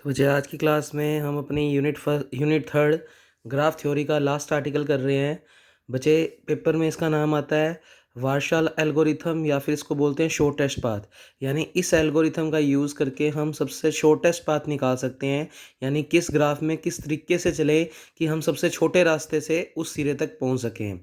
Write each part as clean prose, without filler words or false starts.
तो बच्चे आज की क्लास में हम अपनी यूनिट थर्ड ग्राफ थ्योरी का लास्ट आर्टिकल कर रहे हैं। बच्चे पेपर में इसका नाम आता है वार्शाल एल्गोरिथम या फिर इसको बोलते हैं शॉर्टेस्ट पाथ। यानी इस एल्गोरिथम का यूज़ करके हम सबसे शॉर्टेस्ट पाथ निकाल सकते हैं। यानी किस ग्राफ में किस तरीके से चले कि हम सबसे छोटे रास्ते से उस सिरे तक पहुंच सकें।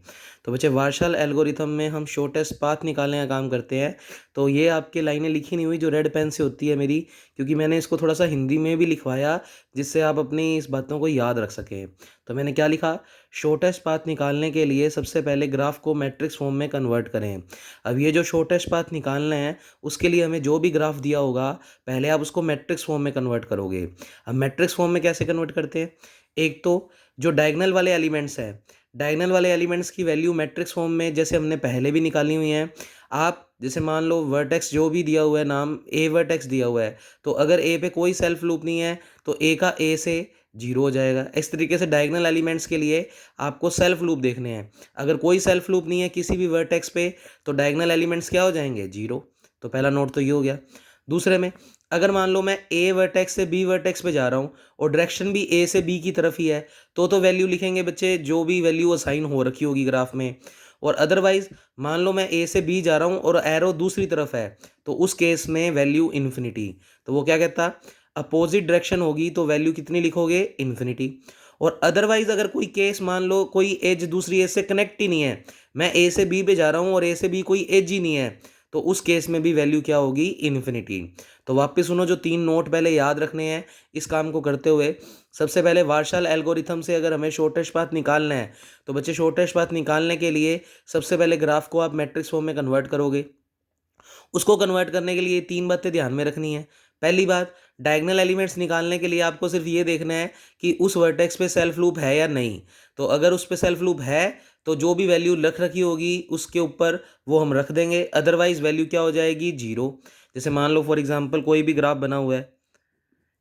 तो बच्चे वार्शाल एल्गोरिथम में हम शॉर्टेस्ट पाथ निकालने का काम करते हैं। तो ये आपके लाइनें लिखी नहीं हुई जो रेड पेन से होती है मेरी, क्योंकि मैंने इसको थोड़ा सा हिंदी में भी लिखवाया जिससे आप अपनी इस बातों को याद रख सकें। तो मैंने क्या लिखा, शॉर्टेस्ट पाथ निकालने के लिए सबसे पहले ग्राफ को मैट्रिक्स फॉर्म में कन्वर्ट करें। अब ये जो शॉर्टेस्ट पाथ निकालना है उसके लिए हमें जो भी ग्राफ दिया होगा पहले आप उसको मैट्रिक्स फॉर्म में कन्वर्ट करोगे। अब मैट्रिक्स फॉर्म में कैसे कन्वर्ट करते हैं, एक तो जो डायगोनल वाले एलिमेंट्स हैं, डायगोनल वाले एलिमेंट्स की वैल्यू मैट्रिक्स फॉर्म में जैसे हमने पहले भी निकाली हुई है। आप जैसे मान लो वर्टेक्स जो भी दिया हुआ है, नाम ए वर्टेक्स दिया हुआ है, तो अगर ए पे कोई सेल्फ लूप नहीं है तो ए का ए से जीरो हो जाएगा। इस तरीके से डायगोनल एलिमेंट्स के लिए आपको सेल्फ लूप देखने हैं। अगर कोई सेल्फ लूप नहीं है किसी भी वर्टेक्स पे तो डायगोनल एलिमेंट्स क्या हो जाएंगे, जीरो। तो पहला नोट तो ये हो गया। दूसरे में अगर मान लो मैं ए वर्टेक्स से बी वर्टेक्स पे जा रहा हूँ और डायरेक्शन भी ए से बी की तरफ ही है तो वैल्यू लिखेंगे बच्चे जो भी वैल्यू असाइन हो रखी होगी ग्राफ में। और अदरवाइज मान लो मैं ए से बी जा रहा हूँ और एरो दूसरी तरफ है तो उस केस में वैल्यू इन्फिनिटी। तो वो क्या कहता, अपोजिट डायरेक्शन होगी तो वैल्यू कितनी लिखोगे, इन्फिनिटी। और अदरवाइज अगर कोई केस मान लो कोई एज दूसरी एज से कनेक्ट ही नहीं है, मैं ए से बी पे जा रहा हूँ और ए से बी कोई एज ही नहीं है, तो उस केस में भी वैल्यू क्या होगी, इन्फिनिटी। तो वापस सुनो, जो तीन नोट पहले याद रखने हैं इस काम को करते हुए। सबसे पहले वार्शाल एल्गोरिथम से अगर हमें शॉर्टेस्ट पाथ निकालना है तो बच्चे शॉर्टेस्ट पाथ निकालने के लिए सबसे पहले ग्राफ को आप मैट्रिक्स फॉर्म में कन्वर्ट करोगे। उसको कन्वर्ट करने के लिए तीन बातें ध्यान में रखनी है। पहली बात, डायगोनल एलिमेंट्स निकालने के लिए आपको सिर्फ ये देखना है कि उस वर्टेक्स पे सेल्फ लूप है या नहीं। तो अगर उस पे सेल्फ लूप है तो जो भी वैल्यू रख रखी होगी उसके ऊपर वो हम रख देंगे, अदरवाइज वैल्यू क्या हो जाएगी, जीरो। जैसे मान लो फॉर एग्जांपल कोई भी ग्राफ बना हुआ है,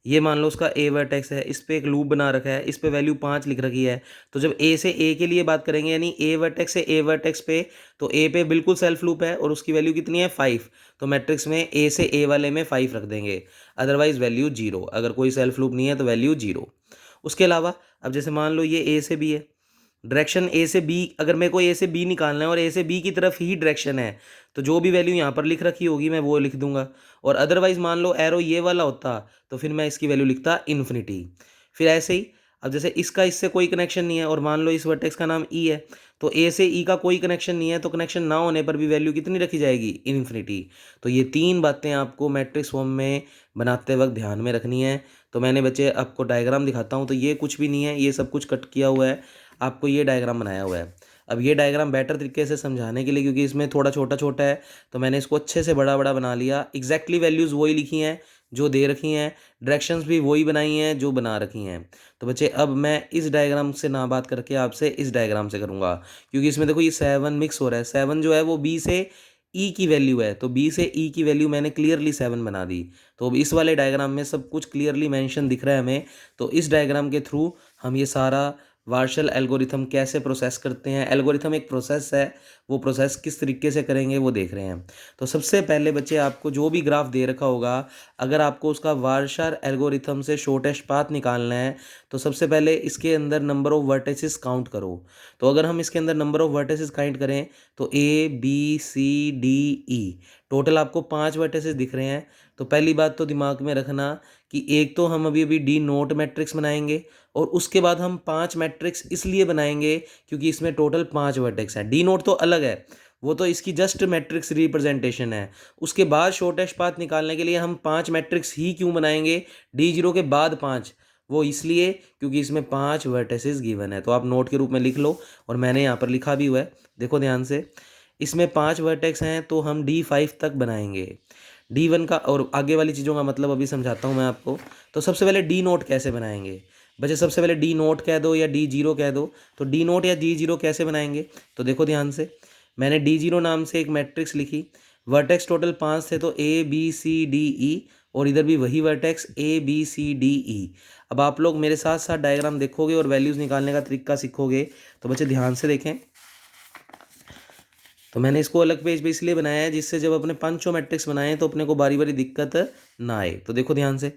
ये मान लो उसका ए वर्टेक्स है, इस पे एक लूप बना रखा है, इस पे वैल्यू 5 लिख रखी है। तो जब ए से ए के लिए बात करेंगे यानी ए वर्टेक्स से ए वर्टेक्स पे, तो ए पे बिल्कुल सेल्फ लूप है और उसकी वैल्यू कितनी है, 5। तो मैट्रिक्स में ए से ए वाले में 5 रख देंगे, अदरवाइज वैल्यू जीरो। अगर कोई सेल्फ लूप नहीं है तो वैल्यू जीरो। उसके अलावा अब जैसे मान लो ये ए से बी है, डायरेक्शन ए से बी, अगर मेरे को ए से बी निकालना है और ए से बी की तरफ ही डायरेक्शन है तो जो भी वैल्यू यहाँ पर लिख रखी होगी मैं वो लिख दूंगा। और अदरवाइज मान लो एरो ये वाला होता तो फिर मैं इसकी वैल्यू लिखता इन्फिनिटी। फिर ऐसे ही अब जैसे इसका इससे कोई कनेक्शन नहीं है और मान लो इस वर्टेक्स का नाम ई है, तो ए से ई का कोई कनेक्शन नहीं है तो कनेक्शन ना होने पर भी वैल्यू कितनी रखी जाएगी, इन्फिनिटी। तो ये तीन बातें आपको मैट्रिक्स फॉर्म में बनाते वक्त ध्यान में रखनी है। तो मैंने बच्चे आपको डायग्राम दिखाता हूँ, तो ये कुछ भी नहीं है, ये सब कुछ कट किया हुआ है, आपको ये डायग्राम बनाया हुआ है। अब ये डायग्राम बेटर तरीके से समझाने के लिए, क्योंकि इसमें थोड़ा छोटा छोटा है, तो मैंने इसको अच्छे से बड़ा बड़ा बना लिया। एग्जैक्टली वैल्यूज़ वही लिखी हैं जो दे रखी हैं, डायरेक्शंस भी वही बनाई हैं जो बना रखी हैं। तो बच्चे अब मैं इस डायग्राम से ना बात करके आपसे इस डायग्राम से करूँगा, क्योंकि इसमें देखो ये 7 मिक्स हो रहा है। 7 जो है वो बी से ई की वैल्यू है, तो बी से ई की वैल्यू मैंने क्लियरली 7 बना दी। तो अब इस वाले डायग्राम में सब कुछ क्लियरली मेंशन दिख रहा है हमें। तो इस डायग्राम के थ्रू हम ये सारा वार्शल एल्गोरिथम कैसे प्रोसेस करते हैं, एल्गोरिथम एक प्रोसेस है, वो प्रोसेस किस तरीके से करेंगे वो देख रहे हैं। तो सबसे पहले बच्चे आपको जो भी ग्राफ दे रखा होगा, अगर आपको उसका वार्शल एल्गोरिथम से शॉर्टेस्ट पाथ निकालना है तो सबसे पहले इसके अंदर नंबर ऑफ वर्टिसेस काउंट करो। तो अगर हम इसके अंदर नंबर ऑफ वर्टिसेस काउंट करें तो A B C D E, total आपको 5 वर्टिसेस दिख रहे हैं। तो पहली बात तो दिमाग में रखना कि एक तो हम अभी अभी डी नोट मैट्रिक्स बनाएंगे और उसके बाद हम 5 मैट्रिक्स इसलिए बनाएंगे क्योंकि इसमें टोटल 5 वर्टेक्स हैं। डी नोट तो अलग है, वो तो इसकी जस्ट मैट्रिक्स रिप्रेजेंटेशन है। उसके बाद शॉर्टेस्ट पाथ निकालने के लिए हम 5 मैट्रिक्स ही क्यों बनाएंगे, डी जीरो के बाद 5, वो इसलिए क्योंकि इसमें 5 वर्टेसेस गिवन है। तो आप नोट के रूप में लिख लो और मैंने यहाँ पर लिखा भी हुआ है, देखो ध्यान से। इसमें 5 वर्टेक्स हैं तो हम D5 तक बनाएंगे। D1 का और आगे वाली चीज़ों का मतलब अभी समझाता हूँ मैं आपको। तो सबसे पहले डी नोट कैसे बनाएंगे बच्चे, सबसे पहले डी नोट कह दो या डी जीरो कह दो। तो डी नोट या डी जीरो कैसे बनाएंगे, तो देखो ध्यान से, मैंने डी जीरो नाम से एक मैट्रिक्स लिखी, वर्टेक्स टोटल 5 थे तो ए बी सी डी ई, और इधर भी वही vertex A B C D E. अब आप लोग मेरे साथ साथ डायग्राम देखोगे और वैल्यूज़ निकालने का तरीका सीखोगे। तो बच्चे ध्यान से देखें, तो मैंने इसको अलग पेज पे इसलिए बनाया है जिससे जब अपने पांचों मैट्रिक्स बनाए तो अपने को बारी बारी दिक्कत ना आए। तो देखो ध्यान से,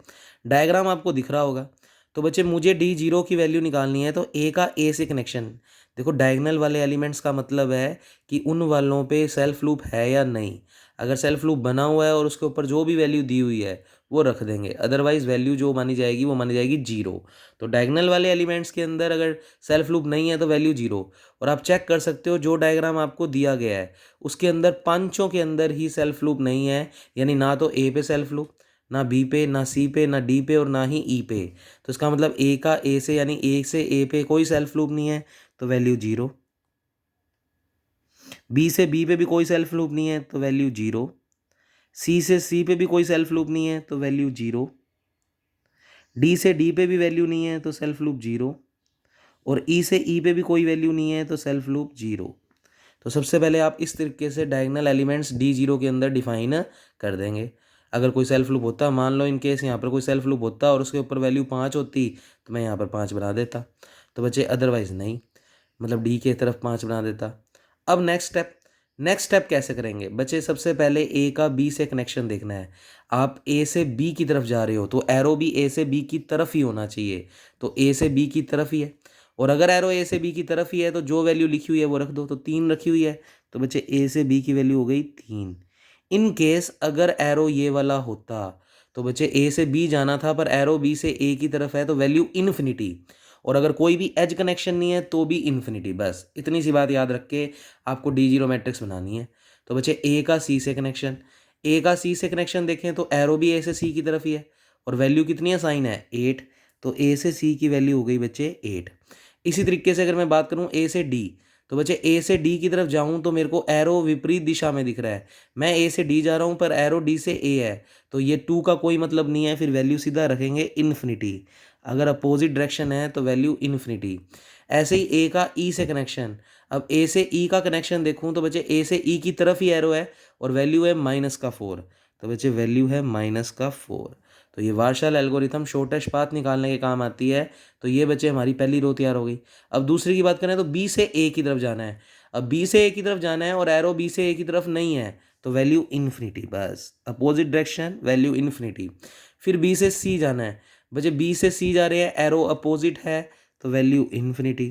डायग्राम आपको दिख रहा होगा। तो बच्चे मुझे D0 की वैल्यू निकालनी है, तो ए का ए से कनेक्शन। देखो डायगोनल वाले एलिमेंट्स का मतलब है कि उन वालों पे सेल्फ लूप है या नहीं। अगर सेल्फ लूप बना हुआ है और उसके ऊपर जो भी वैल्यू दी हुई है वो रख देंगे, अदरवाइज वैल्यू जो मानी जाएगी वो मानी जाएगी जीरो। तो डायगोनल वाले एलिमेंट्स के अंदर अगर सेल्फ लूप नहीं है तो वैल्यू जीरो। और आप चेक कर सकते हो जो डायग्राम आपको दिया गया है उसके अंदर पांचों के अंदर ही सेल्फ लूप नहीं है, यानी ना तो ए पे सेल्फ लूप, ना बी पे, ना सी पे, ना डी पे और ना ही ई पे। तो इसका मतलब ए का ए से यानी ए से ए पे कोई सेल्फ लूप नहीं है तो वैल्यू जीरो। बी से बी पे भी कोई सेल्फ लूप नहीं है तो वैल्यू जीरो। सी से सी पे भी कोई सेल्फ लूप नहीं है तो वैल्यू जीरो। डी से डी पे भी वैल्यू नहीं है तो सेल्फ लूप जीरो। और ई से ई पे भी कोई वैल्यू नहीं है तो सेल्फ लूप जीरो। तो सबसे पहले आप इस तरीके से डायगोनल एलिमेंट्स D0 के अंदर डिफाइन कर देंगे। अगर कोई सेल्फ लूप होता, मान लो इन केस यहाँ पर कोई सेल्फ लूप होता और उसके ऊपर वैल्यू 5 होती तो मैं यहाँ पर 5 बना देता। तो बच्चे अदरवाइज नहीं, मतलब डी की तरफ 5 बना देता। अब नेक्स्ट स्टेप कैसे करेंगे बच्चे? सबसे पहले ए का बी से कनेक्शन देखना है। आप ए से बी की तरफ जा रहे हो तो एरो भी ए से बी की तरफ ही होना चाहिए। तो ए से बी की तरफ ही है, और अगर एरो ए से बी की तरफ ही है तो जो वैल्यू लिखी हुई है वो रख दो। तो 3 रखी हुई है तो बच्चे ए से बी की वैल्यू हो गई 3। इन केस अगर एरो ये वाला होता तो बच्चे ए से बी जाना था पर एरो बी से ए की तरफ है तो वैल्यू इन्फिनिटी। और अगर कोई भी एज कनेक्शन नहीं है तो भी इन्फिनिटी। बस इतनी सी बात याद रख के आपको D0 मैट्रिक्स बनानी है। तो बच्चे ए का सी से कनेक्शन, ए का सी से कनेक्शन देखें तो एरो भी ए से सी की तरफ ही है और वैल्यू कितनी है, साइन है 8। तो ए से सी की वैल्यू हो गई बच्चे 8। इसी तरीके से अगर मैं बात करूं ए से डी, तो बच्चे ए से डी की तरफ जाऊं तो मेरे को एरो विपरीत दिशा में दिख रहा है। मैं ए से डी जा रहा हूं पर एरो डी से ए है, तो ये 2 का कोई मतलब नहीं है, फिर वैल्यू सीधा रखेंगे इन्फिनिटी। अगर अपोजिट डायरेक्शन है तो वैल्यू इन्फिनिटी। ऐसे ही ए का ई से कनेक्शन, अब ए से ई का कनेक्शन देखूं तो बच्चे ए से ई की तरफ ही एरो है और वैल्यू है -4। तो बच्चे वैल्यू है -4। तो ये वार्शाल एल्गोरिथम शॉर्टेस्ट पाथ निकालने के काम आती है। तो ये बच्चे हमारी पहली रो तैयार हो गई। अब दूसरी की बात करें तो बी से ए की तरफ जाना है। अब बी से ए की तरफ जाना है और एरो बी से ए की तरफ नहीं है तो वैल्यू इन्फिनिटी। बस अपोजिट डायरेक्शन, वैल्यू इन्फिनिटी। फिर बी से सी जाना है, बच्चे बी से सी जा रहे हैं, एरो अपोजिट है तो वैल्यू इन्फिनिटी।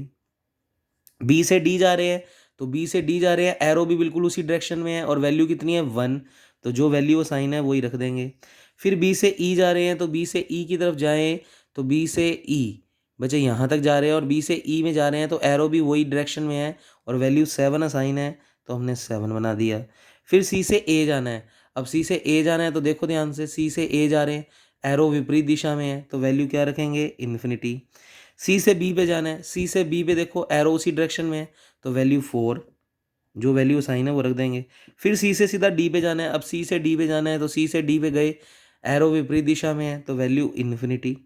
बी से डी जा रहे हैं तो बी से डी जा रहे हैं, एरो भी बिल्कुल उसी डायरेक्शन में है और वैल्यू कितनी है 1। तो जो वैल्यू साइन है वही रख देंगे। फिर बी से ई जा रहे हैं तो बी से ई की तरफ जाएं तो बी से ई, बच्चे यहाँ तक जा रहे हैं और बी से ई में जा रहे हैं तो एरो भी वही डायरेक्शन में है और वैल्यू 7 साइन है तो हमने 7 बना दिया। फिर सी से ए जाना है। अब सी से ए जाना है तो देखो ध्यान से, सी से ए जा रहे हैं, एरो विपरीत दिशा में है तो वैल्यू क्या रखेंगे, इन्फिनिटी। सी से बी पे जाना है, सी से बी पे देखो एरो उसी डायरेक्शन में है तो वैल्यू 4, जो वैल्यू साइन है वो रख देंगे। फिर सी से सीधा डी पे जाना है। अब सी से डी पे जाना है तो सी से डी पे गए, एरो विपरीत दिशा में है तो वैल्यू इन्फिनिटी।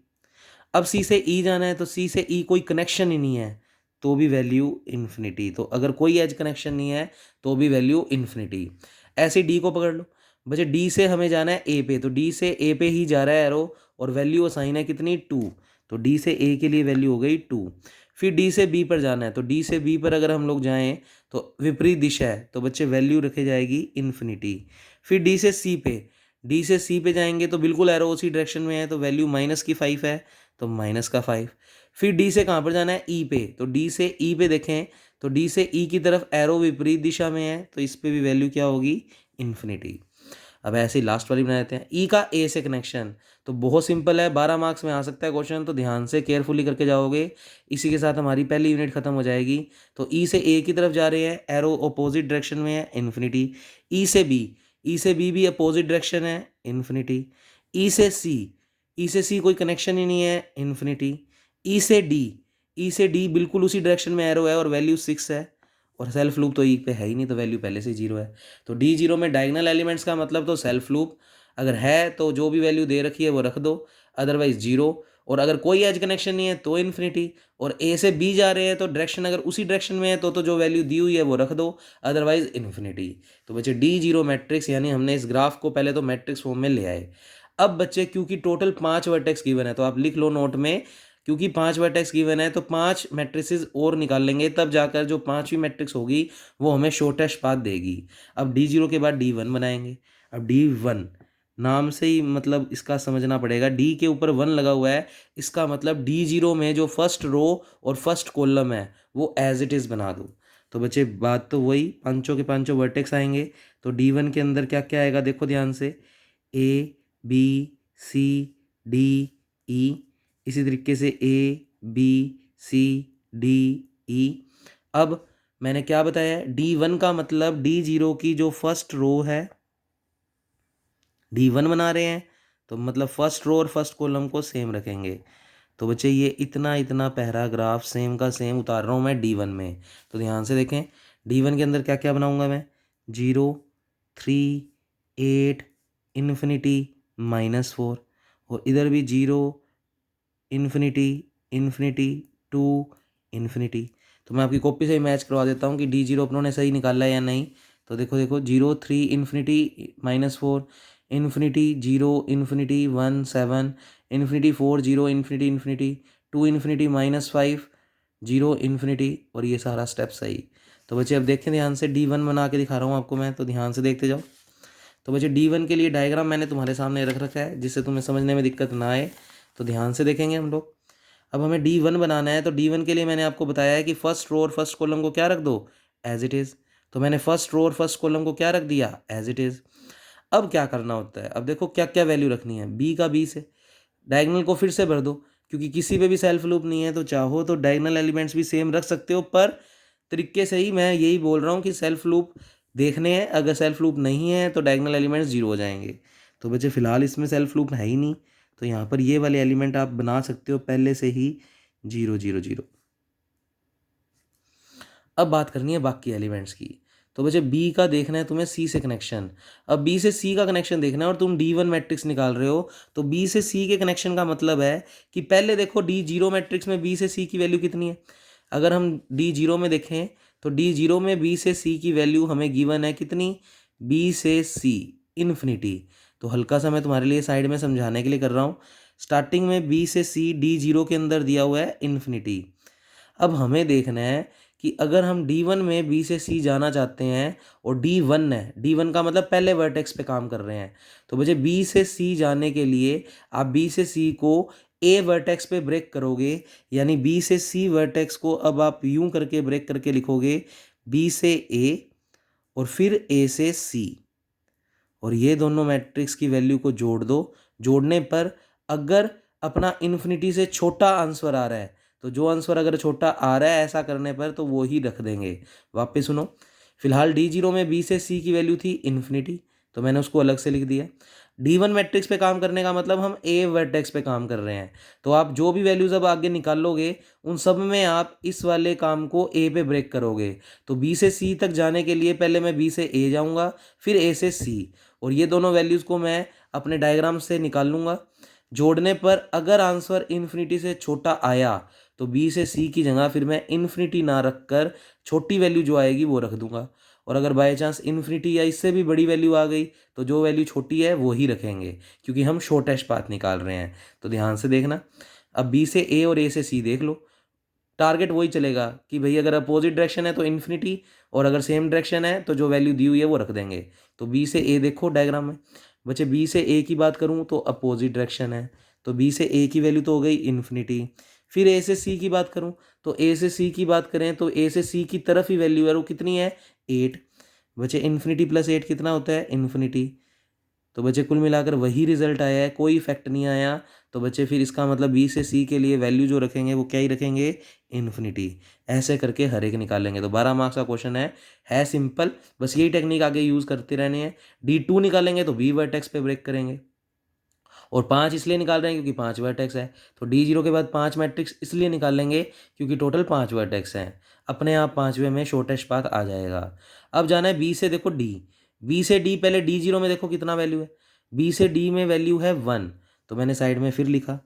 अब सी से ई जाना है तो सी से ई कोई कनेक्शन ही नहीं है तो भी वैल्यू इन्फिनिटी। तो अगर कोई एज कनेक्शन नहीं है तो भी वैल्यू इन्फिनिटी। ऐसे डी को पकड़ लो, बच्चे डी से हमें जाना है ए पे तो डी से ए पे ही जा रहा है एरो और वैल्यू साइन है कितनी 2। तो डी से ए के लिए वैल्यू हो गई 2। फिर डी से बी पर जाना है तो डी से बी पर अगर हम लोग जाएं तो विपरीत दिशा है तो बच्चे वैल्यू रखे जाएगी इन्फिनिटी। फिर डी से सी पे, डी से सी पे जाएंगे तो बिल्कुल एरो उसी डायरेक्शन में है तो वैल्यू -5 है तो -5। फिर डी से कहाँ पर जाना है, ई पे, तो डी से ई पे देखें तो डी से ई की तरफ एरो विपरीत दिशा में है तो इस पे भी वैल्यू क्या होगी, इन्फिनिटी। अब ऐसे ही लास्ट वाली बना देते हैं, ई का ए से कनेक्शन। तो बहुत सिंपल है, 12 मार्क्स में आ सकता है क्वेश्चन, तो ध्यान से केयरफुली करके जाओगे। इसी के साथ हमारी पहली यूनिट खत्म हो जाएगी। तो ई से ए की तरफ जा रहे हैं, एरो अपोजिट डायरेक्शन में है, इन्फिनिटी। ई से बी, ई से बी भी अपोजिट डायरेक्शन है, इन्फिनिटी। ई से सी, ई से सी कोई कनेक्शन ही नहीं है, इन्फिनिटी। ई से डी, ई से डी बिल्कुल उसी डायरेक्शन में एरो है और वैल्यू 6 है और सेल्फ लूप तो ई पे है ही नहीं तो वैल्यू पहले से 0 है। तो D0 में डायगोनल एलिमेंट्स का मतलब तो सेल्फ लूप, अगर है तो जो भी वैल्यू दे रखी है वो रख दो, अदरवाइज 0। और अगर कोई एज कनेक्शन नहीं है तो इन्फिनिटी। और ए से बी जा रहे हैं तो डायरेक्शन अगर उसी डायरेक्शन में है तो जो वैल्यू दी हुई है वो रख दो, अदरवाइज इन्फिनिटी। तो बच्चे D0 मैट्रिक्स, यानी हमने इस ग्राफ को पहले तो मैट्रिक्स फॉर्म में ले आए। अब बच्चे क्योंकि टोटल 5 वर्टेक्स गिवन है तो आप लिख लो नोट में क्योंकि 5 वर्टेक्स गिवन है तो 5 मैट्रिसेस और निकाल लेंगे, तब जाकर जो 5वीं मैट्रिक्स होगी वो हमें शॉर्टेस्ट पाथ देगी। अब D0 के बाद D1 बनाएंगे। अब D1 नाम से ही मतलब इसका समझना पड़ेगा, डी के ऊपर 1 लगा हुआ है, इसका मतलब D0 में जो फर्स्ट रो और फर्स्ट कॉलम है वो एज इट इज़ बना दो। तो बच्चे बात तो वही, पांचों के पांचों वर्टेक्स आएंगे। तो D1 के अंदर क्या क्या आएगा देखो ध्यान से, A B C D E, इसी तरीके से A B C D E। अब मैंने क्या बताया, D1 का मतलब D0 की जो फर्स्ट रो है D1 बना रहे हैं, तो मतलब फर्स्ट रो और फर्स्ट कॉलम को सेम रखेंगे। तो बच्चे ये इतना इतना पैराग्राफ सेम का सेम उतार रहा हूँ मैं D1 में। तो ध्यान से देखें, D1 के अंदर क्या क्या बनाऊंगा मैं, 0 3 8 इन्फिनिटी -4, और इधर भी 0 इन्फिनिटी इन्फिनिटी 2 इन्फिनिटी। तो मैं आपकी कॉपी से ही मैच करवा देता हूँ कि D0 अपनों ने सही निकाला है या नहीं। तो देखो देखो 0 3 infinity -4 infinity 0 infinity 1 7 infinity 4 0 infinity infinity 2 infinity -5 0 infinity, और ये सारा स्टेप सही। तो बच्चे अब देखें ध्यान से, D1 बना के दिखा रहा हूँ आपको मैं, तो ध्यान से देखते जाओ। तो बच्चे D1 के लिए डायग्राम मैंने तुम्हारे सामने रख रखा है जिससे तुम्हें समझने में दिक्कत ना आए। तो ध्यान से देखेंगे हम लोग। अब हमें D1 बनाना है, तो D1 के लिए मैंने आपको बताया है कि फर्स्ट रो और फर्स्ट कॉलम को क्या रख दो, एज इट इज़। तो मैंने फर्स्ट रो और फर्स्ट कॉलम को क्या रख दिया, एज इट इज़। अब क्या करना होता है, अब देखो क्या क्या वैल्यू रखनी है, बी का बी से, डायगनल को फिर से भर दो, क्योंकि किसी पे भी सेल्फ लूप नहीं है, तो चाहो तो डायगनल एलिमेंट्स भी सेम रख सकते हो, पर तरीके से ही मैं यही बोल रहा हूँ कि सेल्फ लूप देखने हैं, अगर सेल्फ लूप नहीं है तो डायगनल एलिमेंट्स 0 हो जाएंगे। तो बच्चे फिलहाल इसमें सेल्फ लूप है ही नहीं, तो यहाँ पर ये वाले एलिमेंट आप बना सकते हो पहले से ही 0 0 0। अब बात करनी है बाकी एलिमेंट्स की। तो बच्चे बी का देखना है तुम्हें सी से कनेक्शन। अब बी से सी का कनेक्शन देखना है और तुम D1 मैट्रिक्स निकाल रहे हो, तो बी से सी के कनेक्शन का मतलब है कि पहले देखो D0 मैट्रिक्स में बी से सी की वैल्यू कितनी है। अगर हम D0 में देखें तो D0 में बी से सी की वैल्यू हमें गिवन है कितनी, बी से सी इन्फिनिटी। तो हल्का सा मैं तुम्हारे लिए साइड में समझाने के लिए कर रहा हूँ। स्टार्टिंग में बी से सी D0 के अंदर दिया हुआ है इन्फिनिटी। अब हमें देखना है कि अगर हम D1 में B से C जाना चाहते हैं और D1 है, D1 का मतलब पहले वर्टेक्स पे काम कर रहे हैं, तो बच्चे B से C जाने के लिए आप B से C को A वर्टेक्स पे ब्रेक करोगे, यानी B से C वर्टेक्स को अब आप यूं करके ब्रेक करके लिखोगे B से A और फिर A से C, और ये दोनों मैट्रिक्स की वैल्यू को जोड़ दो। जोड़ने पर अगर अपना इन्फिनिटी से छोटा आंसर आ रहा है, तो जो आंसर अगर छोटा आ रहा है ऐसा करने पर तो वो ही रख देंगे। वापस सुनो, फिलहाल D0 में B से C की वैल्यू थी इन्फिनिटी, तो मैंने उसको अलग से लिख दिया। D1 मैट्रिक्स पे काम करने का मतलब हम A वर्टेक्स पे काम कर रहे हैं, तो आप जो भी वैल्यूज अब आगे निकालोगे उन सब में आप इस वाले काम को A पे ब्रेक करोगे। तो B से C तक जाने के लिए पहले मैं B से A जाऊंगा, फिर A से C, और ये दोनों वैल्यूज़ को मैं अपने डायग्राम से निकाल लूँगा। जोड़ने पर अगर आंसर इन्फिनिटी से छोटा आया तो बी से सी की जगह फिर मैं इन्फिनिटी ना रख कर छोटी वैल्यू जो आएगी वो रख दूंगा, और अगर बाय चांस इन्फिनिटी या इससे भी बड़ी वैल्यू आ गई तो जो वैल्यू छोटी है वो ही रखेंगे, क्योंकि हम शॉर्टेस्ट पाथ निकाल रहे हैं। तो ध्यान से देखना, अब बी से ए और ए से सी देख लो, टारगेट वही चलेगा कि भाई अगर अपोजिट डायरेक्शन है तो इन्फिनिटी, और अगर सेम डायरेक्शन है तो जो वैल्यू दी हुई है वो रख देंगे। तो बी से ए देखो डायग्राम में, बच्चे बी से ए की बात करूँ तो अपोजिट डायरेक्शन है, तो बी से ए की वैल्यू तो हो गई इन्फिनिटी। फिर ए से सी की बात करूँ तो ए से सी की बात करें तो ए से सी की तरफ ही वैल्यू है, वो कितनी है 8। बच्चे इन्फिनिटी प्लस 8 कितना होता है इन्फिनिटी। तो बच्चे कुल मिलाकर वही रिजल्ट आया है, कोई इफेक्ट नहीं आया। तो बच्चे फिर इसका मतलब बी से सी के लिए वैल्यू जो रखेंगे वो क्या ही रखेंगे, इन्फिनिटी। ऐसे करके हर एक निकालेंगे। तो 12 मार्क्स का क्वेश्चन है सिंपल, बस यही टेक्निक आगे यूज़ करते रहने हैं। D2 निकालेंगे तो बी वर्टेक्स पे ब्रेक करेंगे, और 5 इसलिए निकाल रहे हैं क्योंकि 5 वर्टेक्स है। तो D0 के बाद 5 मैट्रिक्स इसलिए निकाल लेंगे क्योंकि टोटल 5 वर्टेक्स हैं, अपने आप 5वें में शॉर्टेस्ट पाथ आ जाएगा। अब जाना है बी से, देखो डी, बी से डी, पहले D0 में देखो कितना वैल्यू है, बी से डी में वैल्यू है 1, तो मैंने साइड में फिर लिखा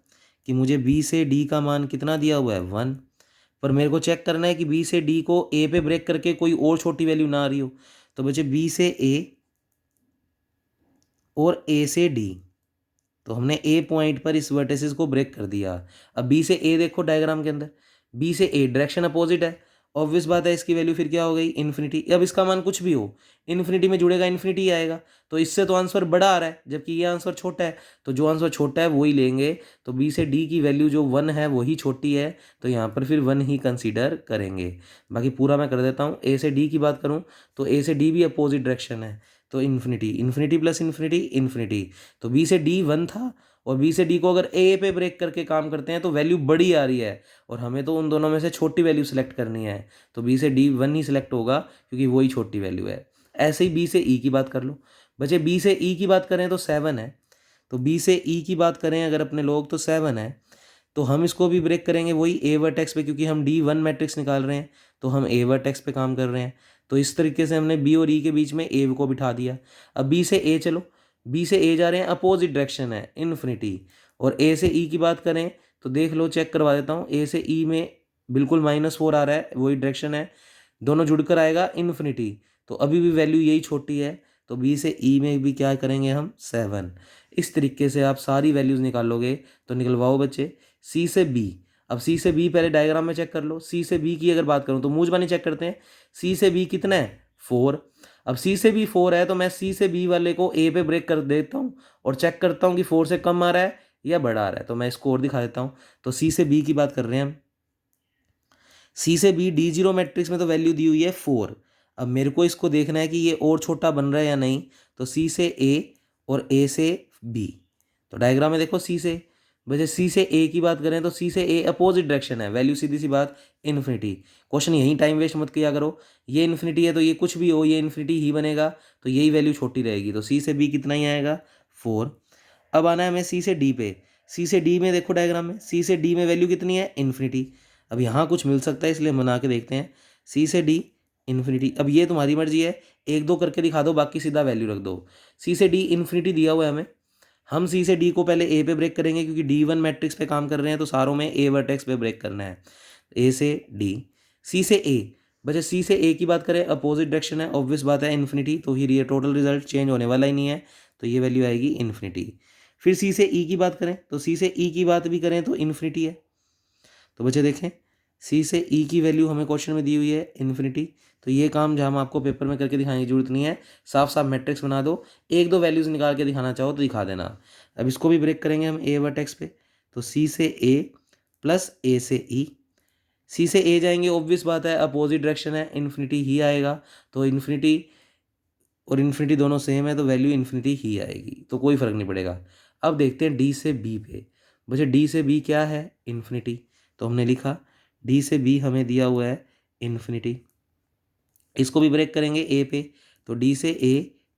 कि मुझे बी से डी का मान कितना दिया हुआ है 1, पर मेरे को चेक करना है कि बी से डी को ए पे ब्रेक करके कोई और छोटी वैल्यू ना आ रही हो। तो बच्चे बी से ए और ए से डी, तो हमने ए पॉइंट पर इस वर्टिसेस को ब्रेक कर दिया। अब बी से ए देखो डायग्राम के अंदर, बी से ए डायरेक्शन अपोजिट है, ऑब्वियस बात है इसकी वैल्यू फिर क्या हो गई, इन्फिनिटी। अब इसका मान कुछ भी हो, इन्फिनिटी में जुड़ेगा इन्फिनिटी आएगा, तो इससे तो आंसर बड़ा आ रहा है जबकि ये आंसर छोटा है, तो जो आंसर छोटा है वही लेंगे। तो बी से डी की वैल्यू जो 1 है वही छोटी है, तो यहाँ पर फिर 1 ही कंसीडर करेंगे। बाकी पूरा मैं कर देता हूँ। ए से डी की बात करूँ तो ए से डी भी अपोजिट डायरेक्शन है, तो infinity, infinity plus infinity infinity. तो बी से डी 1 था, और बी से डी को अगर ए पे ब्रेक करके काम करते हैं तो वैल्यू बड़ी आ रही है, और हमें तो उन दोनों में से छोटी वैल्यू सेलेक्ट करनी है, तो बी से डी 1 ही सिलेक्ट होगा क्योंकि वही छोटी वैल्यू है। ऐसे ही बी से ई की बात कर लो। बचे बी से ई की बात करें तो 7 है, तो बी से ई की बात करें अगर अपने लोग तो 7 है, तो हम इसको भी ब्रेक करेंगे वही ए वर्टेक्स पे, क्योंकि हम डी 1 मैट्रिक्स निकाल रहे हैं तो हम ए वर्टेक्स पे काम कर रहे हैं। तो इस तरीके से हमने बी और ई के बीच में ए को बिठा दिया। अब बी से ए चलो, बी से ए जा रहे हैं, अपोजिट डायरेक्शन है इन्फिनिटी। और ए से ई की बात करें तो देख लो, चेक करवा देता हूँ, ए से ई में बिल्कुल -4 आ रहा है, वही डायरेक्शन है, दोनों जुड़कर आएगा इन्फिनिटी, तो अभी भी वैल्यू यही छोटी है, तो बी से ई में भी क्या करेंगे हम 7। इस तरीके से आप सारी वैल्यूज़ निकालोगे तो निकलवाओ बच्चे। सी से बी, अब सी से बी पहले डायग्राम में चेक कर लो। सी से बी की अगर बात करूँ तो मूंजबानी चेक करते हैं। सी से बी कितना है 4। अब सी से बी 4 है तो मैं सी से बी वाले को ए पे ब्रेक कर देता हूँ और चेक करता हूँ कि 4 से कम आ रहा है या बड़ा आ रहा है, तो मैं इसको और दिखा देता हूँ। तो सी से बी की बात कर रहे हैं हम। सी से बी D0 मैट्रिक्स में तो वैल्यू दी हुई है 4। अब मेरे को इसको देखना है कि ये और छोटा बन रहा है या नहीं, तो सी से ए और ए से बी। तो डायग्राम में देखो सी से, वैसे सी से ए की बात करें तो सी से ए अपोजिट डायरेक्शन है, वैल्यू सीधी सी बात इन्फिनिटी। क्वेश्चन यहीं टाइम वेस्ट मत किया करो, ये इन्फिनिटी है तो ये कुछ भी हो ये इन्फिनिटी ही बनेगा, तो यही वैल्यू छोटी रहेगी। तो सी से बी कितना ही आएगा 4। अब आना है हमें सी से डी पे। सी से डी में देखो डायग्राम में, सी से डी में वैल्यू कितनी है इन्फिनिटी। अब यहाँ कुछ मिल सकता है इसलिए बना के देखते हैं। सी से डी इन्फिनिटी, अब ये तुम्हारी मर्जी है, 1-2 करके दिखा दो, बाकी सीधा वैल्यू रख दो। सी से डी इन्फिनिटी दिया हुआ है हमें, हम सी से डी को पहले ए पे ब्रेक करेंगे क्योंकि D1 मैट्रिक्स पे काम कर रहे हैं तो सारों में ए वर्टेक्स पे ब्रेक करना है। ए से डी, सी से ए, बच्चे सी से ए की बात करें अपोजिट डायरेक्शन है, ऑब्वियस बात है इन्फिनिटी, तो फिर ये टोटल रिजल्ट चेंज होने वाला ही नहीं है, तो ये वैल्यू आएगी इन्फिनिटी। फिर सी से ई की बात करें तो सी से ई की बात भी करें तो इन्फिनिटी है। तो बच्चे देखें सी से ई की वैल्यू हमें क्वेश्चन में दी हुई है इन्फिनिटी, तो ये काम जहाँ आपको पेपर में करके दिखाने की जरूरत नहीं है, साफ साफ मैट्रिक्स बना दो, 1-2 वैल्यूज़ निकाल के दिखाना चाहो तो दिखा देना। अब इसको भी ब्रेक करेंगे हम ए वर्टेक्स पे, तो सी से ए प्लस ए से ई। सी से ए जाएंगे, ऑब्वियस बात है अपोजिट डायरेक्शन है, इन्फिनिटी ही आएगा, तो इन्फिनिटी और इन्फिनिटी दोनों सेम है तो वैल्यू इन्फिनिटी ही आएगी, तो कोई फ़र्क नहीं पड़ेगा। अब देखते हैं डी से बी पे। बच्चे डी से बी क्या है इन्फिनिटी, तो हमने लिखा डी से बी हमें दिया हुआ है इन्फिनिटी। इसको भी ब्रेक करेंगे ए पे, तो डी से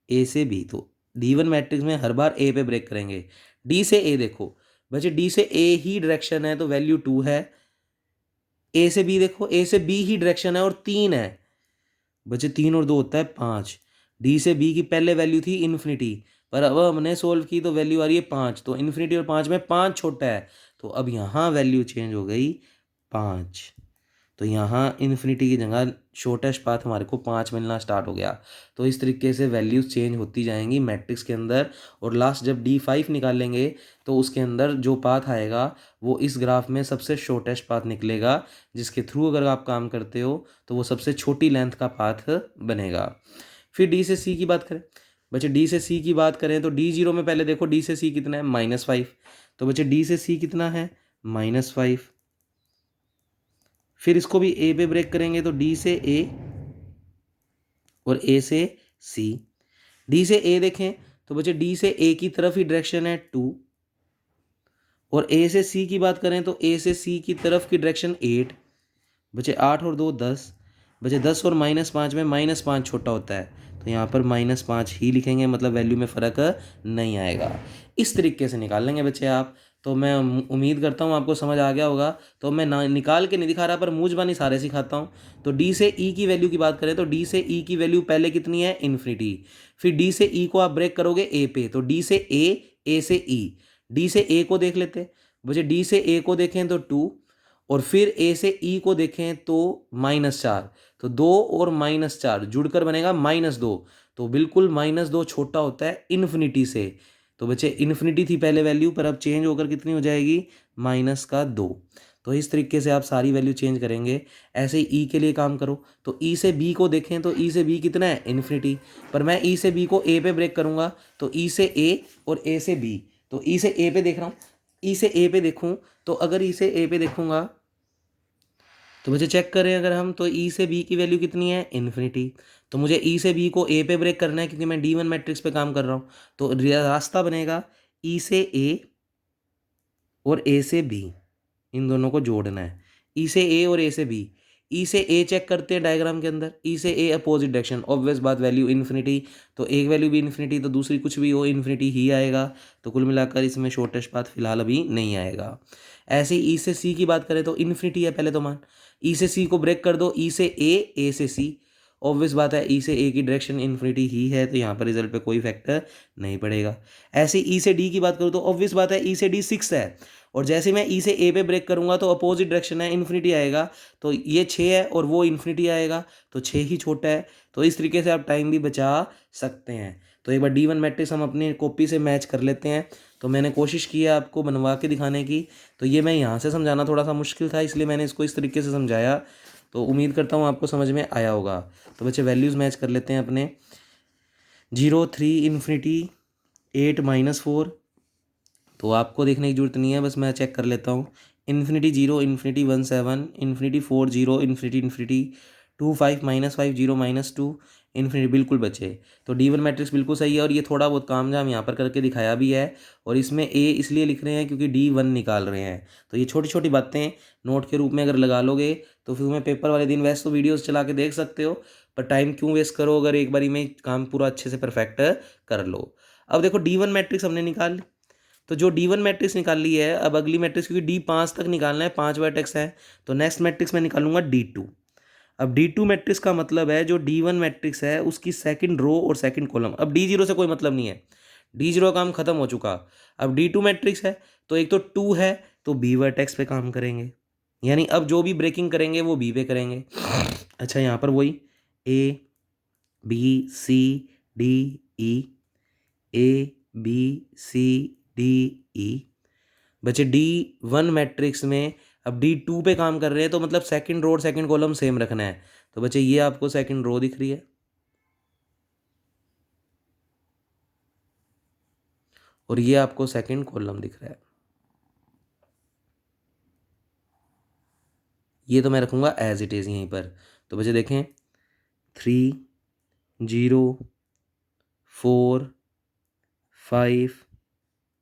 ए से बी, तो D1 मैट्रिक्स में हर बार ए पे ब्रेक करेंगे। डी से ए देखो बच्चे, डी से ए ही डायरेक्शन है तो वैल्यू 2 है। ए से बी देखो, ए से बी ही डायरेक्शन है और 3 है बच्चे, 3 और 2 होता है 5। डी से बी की पहले वैल्यू थी इन्फिनिटी, पर अब हमने सोल्व की तो वैल्यू आ रही है 5, तो इन्फिनिटी और 5 में 5 छोटा है, तो अब यहाँ वैल्यू चेंज हो गई 5। तो यहाँ इन्फिनिटी की जगह शॉर्टेस्ट पाथ हमारे को 5 मिलना स्टार्ट हो गया। तो इस तरीके से वैल्यूज़ चेंज होती जाएंगी मैट्रिक्स के अंदर, और लास्ट जब D5 निकालेंगे तो उसके अंदर जो पाथ आएगा वो इस ग्राफ में सबसे शॉर्टेस्ट पाथ निकलेगा, जिसके थ्रू अगर आप काम करते हो तो वो सबसे छोटी लेंथ का पाथ बनेगा। फिर डी से सी की बात करें बच्चे, डी से सी की बात करें तो D0 में पहले देखो डी से सी कितना है -5, तो बच्चे डी से सी कितना है -5। फिर इसको भी ए पे ब्रेक करेंगे तो डी से ए और ए से सी। डी से ए देखें तो बच्चे डी से ए की तरफ ही डायरेक्शन है 2, और ए से सी की बात करें तो ए से सी की तरफ की डायरेक्शन 8। बच्चे 8 और 2 10, बच्चे 10 और -5 में -5 छोटा होता है, तो यहाँ पर -5 ही लिखेंगे, मतलब वैल्यू में फ़र्क नहीं आएगा। इस तरीके से निकाल लेंगे बच्चे आप। तो मैं उम्मीद करता हूँ आपको समझ आ गया होगा। तो मैं ना निकाल के नहीं दिखा रहा, पर मूंजबानी सारे सिखाता हूँ। तो डी से ई की वैल्यू की बात करें तो डी से ई की वैल्यू पहले कितनी है इन्फिनिटी, फिर डी से ई को आप ब्रेक करोगे ए पे, तो डी से ए से ई। डी से ए को देख लेते हैं बच्चे, डी से ए को देखें तो 2, और फिर ए से ई को देखें तो -4, तो 2 और -4 जुड़कर बनेगा -2, तो बिल्कुल -2 छोटा होता है इन्फिनिटी से, तो बच्चे इन्फिनिटी थी पहले वैल्यू, पर अब चेंज होकर कितनी हो जाएगी, -2। तो इस तरीके से आप सारी वैल्यू चेंज करेंगे। ऐसे ही ई के लिए काम करो, तो ई से बी को देखें तो ई से बी कितना है, इन्फिनिटी। पर मैं ई से बी को ए पे ब्रेक करूँगा, तो ई से ए और ए से बी, तो ई से ए पे देख रहा हूँ, ई से ए पे देखूँ, तो अगर ई से ए पे देखूँगा तो मुझे चेक करें अगर हम, तो ई से बी की वैल्यू कितनी है, इन्फिनिटी। तो मुझे ई से बी को ए पे ब्रेक करना है क्योंकि मैं D1 मैट्रिक्स पे काम कर रहा हूँ। तो रास्ता बनेगा ई से ए और ए से बी, इन दोनों को जोड़ना है, ई से ए और ए से बी। ई से ए चेक करते हैं डायग्राम के अंदर, ई से ए अपोजिट डायरेक्शन, ऑब्वियस बात वैल्यू इन्फिनिटी, तो एक वैल्यू भी इन्फिनिटी तो दूसरी कुछ भी हो इन्फिनिटी ही आएगा। तो कुल मिलाकर इसमें शॉर्टेस्ट पाथ फिलहाल अभी नहीं आएगा। ऐसे ही ई से सी की बात करें तो इन्फिनिटी है पहले तो मान, ई से सी को ब्रेक कर दो, ई से ए से सी, ऑब्वियस बात है ई से ए की डायरेक्शन इन्फिनिटी ही है, तो यहाँ पर रिजल्ट पे कोई फैक्टर नहीं पड़ेगा। ऐसे ई से डी की बात करूँ तो ऑब्वियस बात है ई से डी 6 है, और जैसे मैं ई से ए पे ब्रेक करूँगा तो अपोजिट डायरेक्शन है, इन्फिनिटी आएगा, तो ये 6 है और वो इन्फिनिटी आएगा, तो 6 ही छोटा है। तो इस तरीके से आप टाइम भी बचा सकते हैं। तो एक बार D1 मैट्रिक्स हम अपनी कॉपी से मैच कर लेते हैं। तो मैंने कोशिश की है आपको बनवा के दिखाने की, तो ये मैं यहाँ से समझाना थोड़ा सा मुश्किल था, इसलिए मैंने इसको इस तरीके से समझाया। तो उम्मीद करता हूँ आपको समझ में आया होगा। तो बच्चे वैल्यूज़ मैच कर लेते हैं अपने, 0 3 इन्फिनिटी 8 -4। तो आपको देखने की जरूरत नहीं है, बस मैं चेक कर लेता हूँ। Infinity 0 infinity 1 7 infinity 4 0 infinity infinity 2 5 -5 0 -2 infinity, बिल्कुल बचे। तो D1 मैट्रिक्स बिल्कुल सही है, और ये थोड़ा बहुत काम जो हम यहाँ पर करके दिखाया भी है, और इसमें ए इसलिए लिख रहे हैं क्योंकि D1 निकाल रहे हैं। तो ये छोटी छोटी बातें नोट के रूप में अगर लगा लोगे तो फिर तुम्हें पेपर वाले दिन, वैसे तो वीडियोज़ चला के देख सकते हो, पर टाइम क्यों वेस्ट करो, अगर एक बारी में काम पूरा अच्छे से परफेक्ट कर लो। अब देखो D1 मैट्रिक्स हमने निकाल ली, तो जो D1 मैट्रिक्स निकाल ली है, अब अगली मैट्रिक्स क्योंकि D5 तक निकालना है, 5 वर्टेक्स है, तो नेक्स्ट मैट्रिक्स मैं निकालूंगा D2। अब D2 मैट्रिक्स का मतलब है जो D1 मैट्रिक्स है उसकी सेकंड रो और सेकंड कॉलम। अब D0 से कोई मतलब नहीं है, D0 का काम खत्म हो चुका। अब D2 मैट्रिक्स है तो एक तो 2 है, तो B वर्टेक्स पे काम करेंगे, यानी अब जो भी ब्रेकिंग करेंगे वो B पे करेंगे। अच्छा, यहाँ पर वही A B C D E, A B C D E। बच्चे D1 मैट्रिक्स में अब D2 पे काम कर रहे हैं, तो मतलब सेकंड रो और सेकंड कॉलम सेम रखना है। तो बच्चे ये आपको सेकंड रो दिख रही है, और ये आपको सेकंड कॉलम दिख रहा है। ये तो मैं रखूँगा एज इट इज़ यहीं पर। तो बच्चे देखें, 3 0 4 5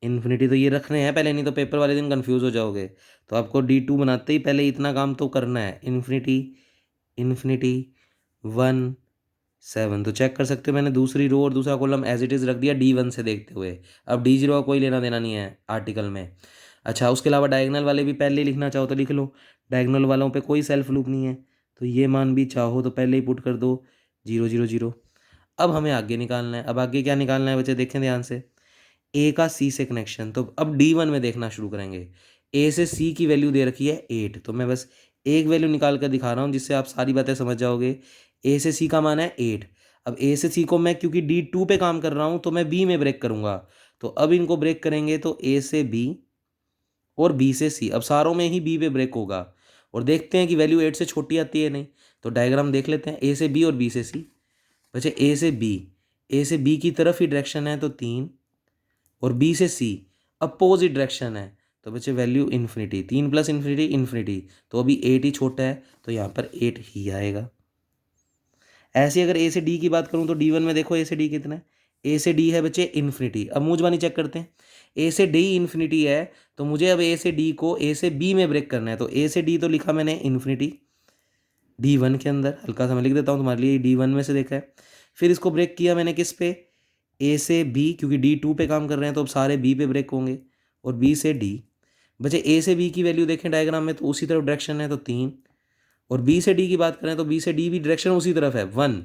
इन्फिनिटी, तो ये रखने हैं पहले, नहीं तो पेपर वाले दिन कंफ्यूज हो जाओगे। तो आपको D2 बनाते ही पहले इतना काम तो करना है, इन्फिनिटी इन्फिनिटी 1 7। तो चेक कर सकते हो, मैंने दूसरी रो और दूसरा कॉलम एज इट इज़ रख दिया D1 से देखते हुए। अब D0 का कोई लेना देना नहीं है आर्टिकल में। अच्छा, उसके अलावा डायगोनल वाले भी पहले लिखना चाहो तो लिख लो, डायगोनल वालों पे कोई सेल्फ लूप नहीं है, तो ये मान भी चाहो तो पहले ही पुट कर दो 0 0 0। अब हमें आगे निकालना है। अब आगे क्या निकालना है बच्चे, देखें ध्यान से, ए का सी से कनेक्शन। तो अब D1 में देखना शुरू करेंगे, ए से सी की वैल्यू दे रखी है 8, तो मैं बस एक वैल्यू निकाल कर दिखा रहा हूँ जिससे आप सारी बातें समझ जाओगे। ए से सी का मान है 8। अब ए से सी को मैं क्योंकि D2 पे काम कर रहा हूँ तो मैं बी में ब्रेक करूँगा, तो अब इनको ब्रेक करेंगे तो ए से बी और बी से सी, अब सारों में ही बी पे ब्रेक होगा, और देखते हैं कि वैल्यू 8 से छोटी आती है नहीं। तो डायग्राम देख लेते हैं, ए से बी और बी से सी। बच्चे ए से बी की तरफ ही डायरेक्शन है तो 3, और बी से सी अपोजिट डायरेक्शन है, तो बच्चे वैल्यू इन्फिनिटी, 3 + इन्फिनिटी इन्फिनिटी, तो अभी 8 ही छोटा है, तो यहाँ पर 8 ही आएगा। ऐसे अगर ए से डी की बात करूँ तो D1 में देखो ए से डी कितना है, ए से डी है बच्चे इन्फिनिटी। अब मूंजबानी चेक करते हैं, ए से डी इन्फिनिटी है, तो मुझे अब ए से डी को ए से बी में ब्रेक करना है। तो ए से डी तो लिखा मैंने इन्फिनिटी D1 के अंदर, हल्का सा मैं लिख देता हूँ तुम्हारे लिए, D1 में से देखा है। फिर इसको ब्रेक किया मैंने किस पे, ए से बी, क्योंकि D2 पे काम कर रहे हैं तो अब सारे बी पे ब्रेक होंगे, और बी से डी। बच्चे ए से बी की वैल्यू देखें डायग्राम में तो उसी तरफ डायरेक्शन है तो 3, और बी से डी की बात करें तो बी से डी भी डायरेक्शन उसी तरफ है 1।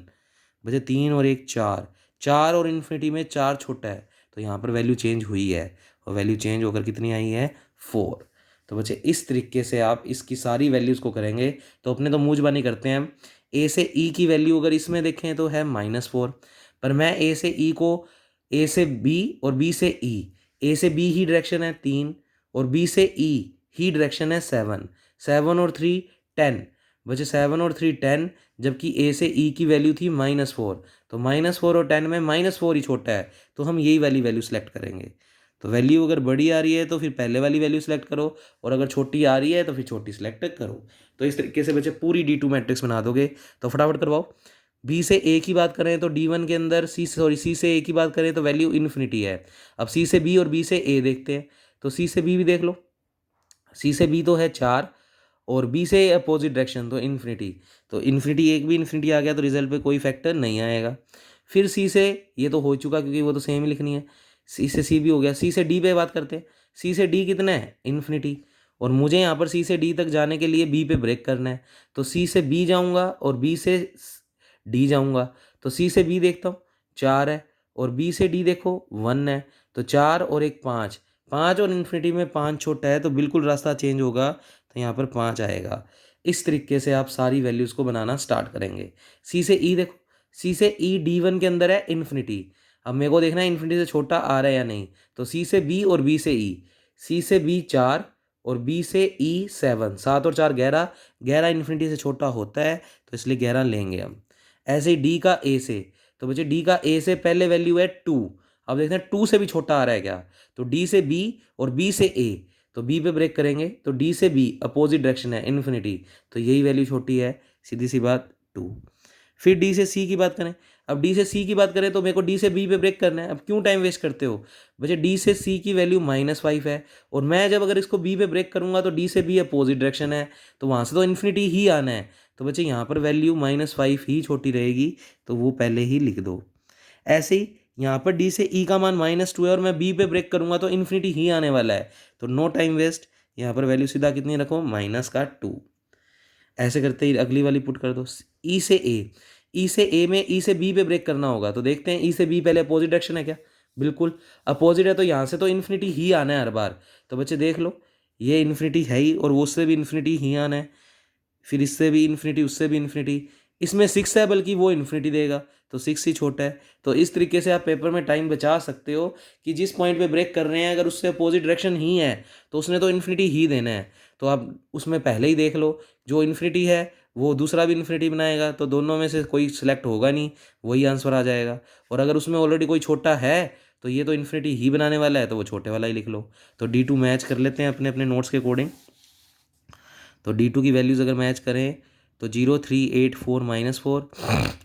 बच्चे 3 और 1 4, 4 और इन्फिनिटी में 4 छोटा है, तो यहाँ पर वैल्यू चेंज हुई है, और वैल्यू चेंज होकर कितनी आई है 4। तो बच्चे इस तरीके से आप इसकी सारी वैल्यूज़ को करेंगे। तो अपने तो मूंजबानी करते हैं हम, ए से ई की वैल्यू अगर इसमें देखें तो है -4, पर मैं ए से ई को ए से बी और बी से ई। ए से बी ही डायरेक्शन है 3 और बी से ई ही डायरेक्शन है 7। 7 और 3 10 बचे 7 और 3 10, जबकि ए से ई की वैल्यू थी -4। तो -4 और 10 में -4 ही छोटा है, तो हम यही वाली वैल्यू सेलेक्ट करेंगे। तो वैल्यू अगर बड़ी आ रही है तो फिर पहले वाली वैल्यू सेलेक्ट करो, और अगर छोटी आ रही है तो फिर छोटी सेलेक्ट करो। तो इस तरीके से बच्चे पूरी D2 मैट्रिक्स बना दोगे। तो फटाफट करवाओ। बी से ए की बात करें तो D1 के अंदर सी से ए की बात करें तो वैल्यू इन्फिनिटी है। अब सी से बी और बी से ए देखते हैं, तो सी से बी भी देख लो। सी से बी तो है 4 और बी से अपोजिट डायरेक्शन तो इन्फिनिटी। तो इन्फिनिटी, एक भी इन्फिनिटी आ गया तो रिजल्ट पे कोई फैक्टर नहीं आएगा। फिर सी से, ये तो हो चुका क्योंकि वो तो सेम ही लिखनी है। सी से सी भी हो गया। सी से डी पे बात करते हैं। सी से डी कितना है? इन्फिनिटी। और मुझे यहाँ पर सी से डी तक जाने के लिए बी पे ब्रेक करना है, तो सी से बी जाऊँगा और बी से डी जाऊँगा। तो सी से बी देखता हूँ 4 है, और बी से डी देखो 1 है। तो 4 और 1 5, 5 और इन्फिनिटी में 5 छोटा है, तो बिल्कुल रास्ता चेंज होगा, तो यहाँ पर 5 आएगा। इस तरीके से आप सारी वैल्यूज़ को बनाना स्टार्ट करेंगे। सी से ई देखो। सी से ई D1 के अंदर है इन्फिनिटी। अब मेरे को देखना है इन्फिनिटी से छोटा आ रहा है या नहीं। तो सी से बी और बी से ई। सी से बी 4 और बी से ई 7। 7 और 4 11, 11 इन्फिनिटी से छोटा होता है, तो इसलिए 11 लेंगे हम। ऐसे ही डी का ए से, तो बच्चे डी का ए से पहले वैल्यू है 2। अब देखते हैं 2 से भी छोटा आ रहा है क्या। तो डी से बी और बी से ए, तो बी पे ब्रेक करेंगे, तो डी से बी अपोजिट डायरेक्शन है इन्फिनिटी, तो यही वैल्यू छोटी है, सीधी सी बात 2। फिर डी से सी की बात करें। अब डी से सी की बात करें तो मेरे को डी से बी पे ब्रेक करना है। अब क्यों टाइम वेस्ट करते हो बच्चे, डी से सी की वैल्यू -5 है, और मैं जब अगर इसको बी पे ब्रेक करूंगा तो डी से बी अपोजिट डायरेक्शन है, तो वहाँ से तो इन्फिनिटी ही आना है। तो बच्चे यहाँ पर वैल्यू -5 ही छोटी रहेगी, तो वो पहले ही लिख दो। ऐसे ही यहाँ पर डी से ई का मान -2 है और मैं बी पे ब्रेक करूंगा तो इन्फिनिटी ही आने वाला है, तो नो टाइम वेस्ट, यहाँ पर वैल्यू सीधा कितनी रखो -2। ऐसे करते ही अगली वाली पुट कर दो। ई से ए। ई से ए में ई से बी पे ब्रेक करना होगा, तो देखते हैं ई से बी पहले अपोजिट डायरेक्शन है क्या। बिल्कुल अपोजिट है, तो यहाँ से तो इन्फिनिटी ही आना है हर बार। तो बच्चे देख लो, ये इन्फिनिटी है ही और वो उससे भी इन्फिनिटी ही आना है, फिर इससे भी इन्फिनिटी, उससे भी इन्फिनिटी। इसमें 6 है, बल्कि वो इन्फिनिटी देगा, तो 6 ही छोटा है। तो इस तरीके से आप पेपर में टाइम बचा सकते हो कि जिस पॉइंट पे ब्रेक कर रहे हैं अगर उससे अपोजिट डायरेक्शन ही है तो उसने तो इन्फिनिटी ही देना है। तो आप उसमें पहले ही देख लो, जो इन्फिनिटी है वो दूसरा भी इन्फिनिटी बनाएगा, तो दोनों में से कोई सिलेक्ट होगा नहीं, वही आंसर आ जाएगा। और अगर उसमें ऑलरेडी कोई छोटा है तो ये तो इन्फिनिटी ही बनाने वाला है, तो वो छोटे वाला ही लिख लो। तो D2 मैच कर लेते हैं अपने अपने नोट्स के अकॉर्डिंग। तो D2 की वैल्यूज़ अगर मैच करें तो 0 3 8 4 -4,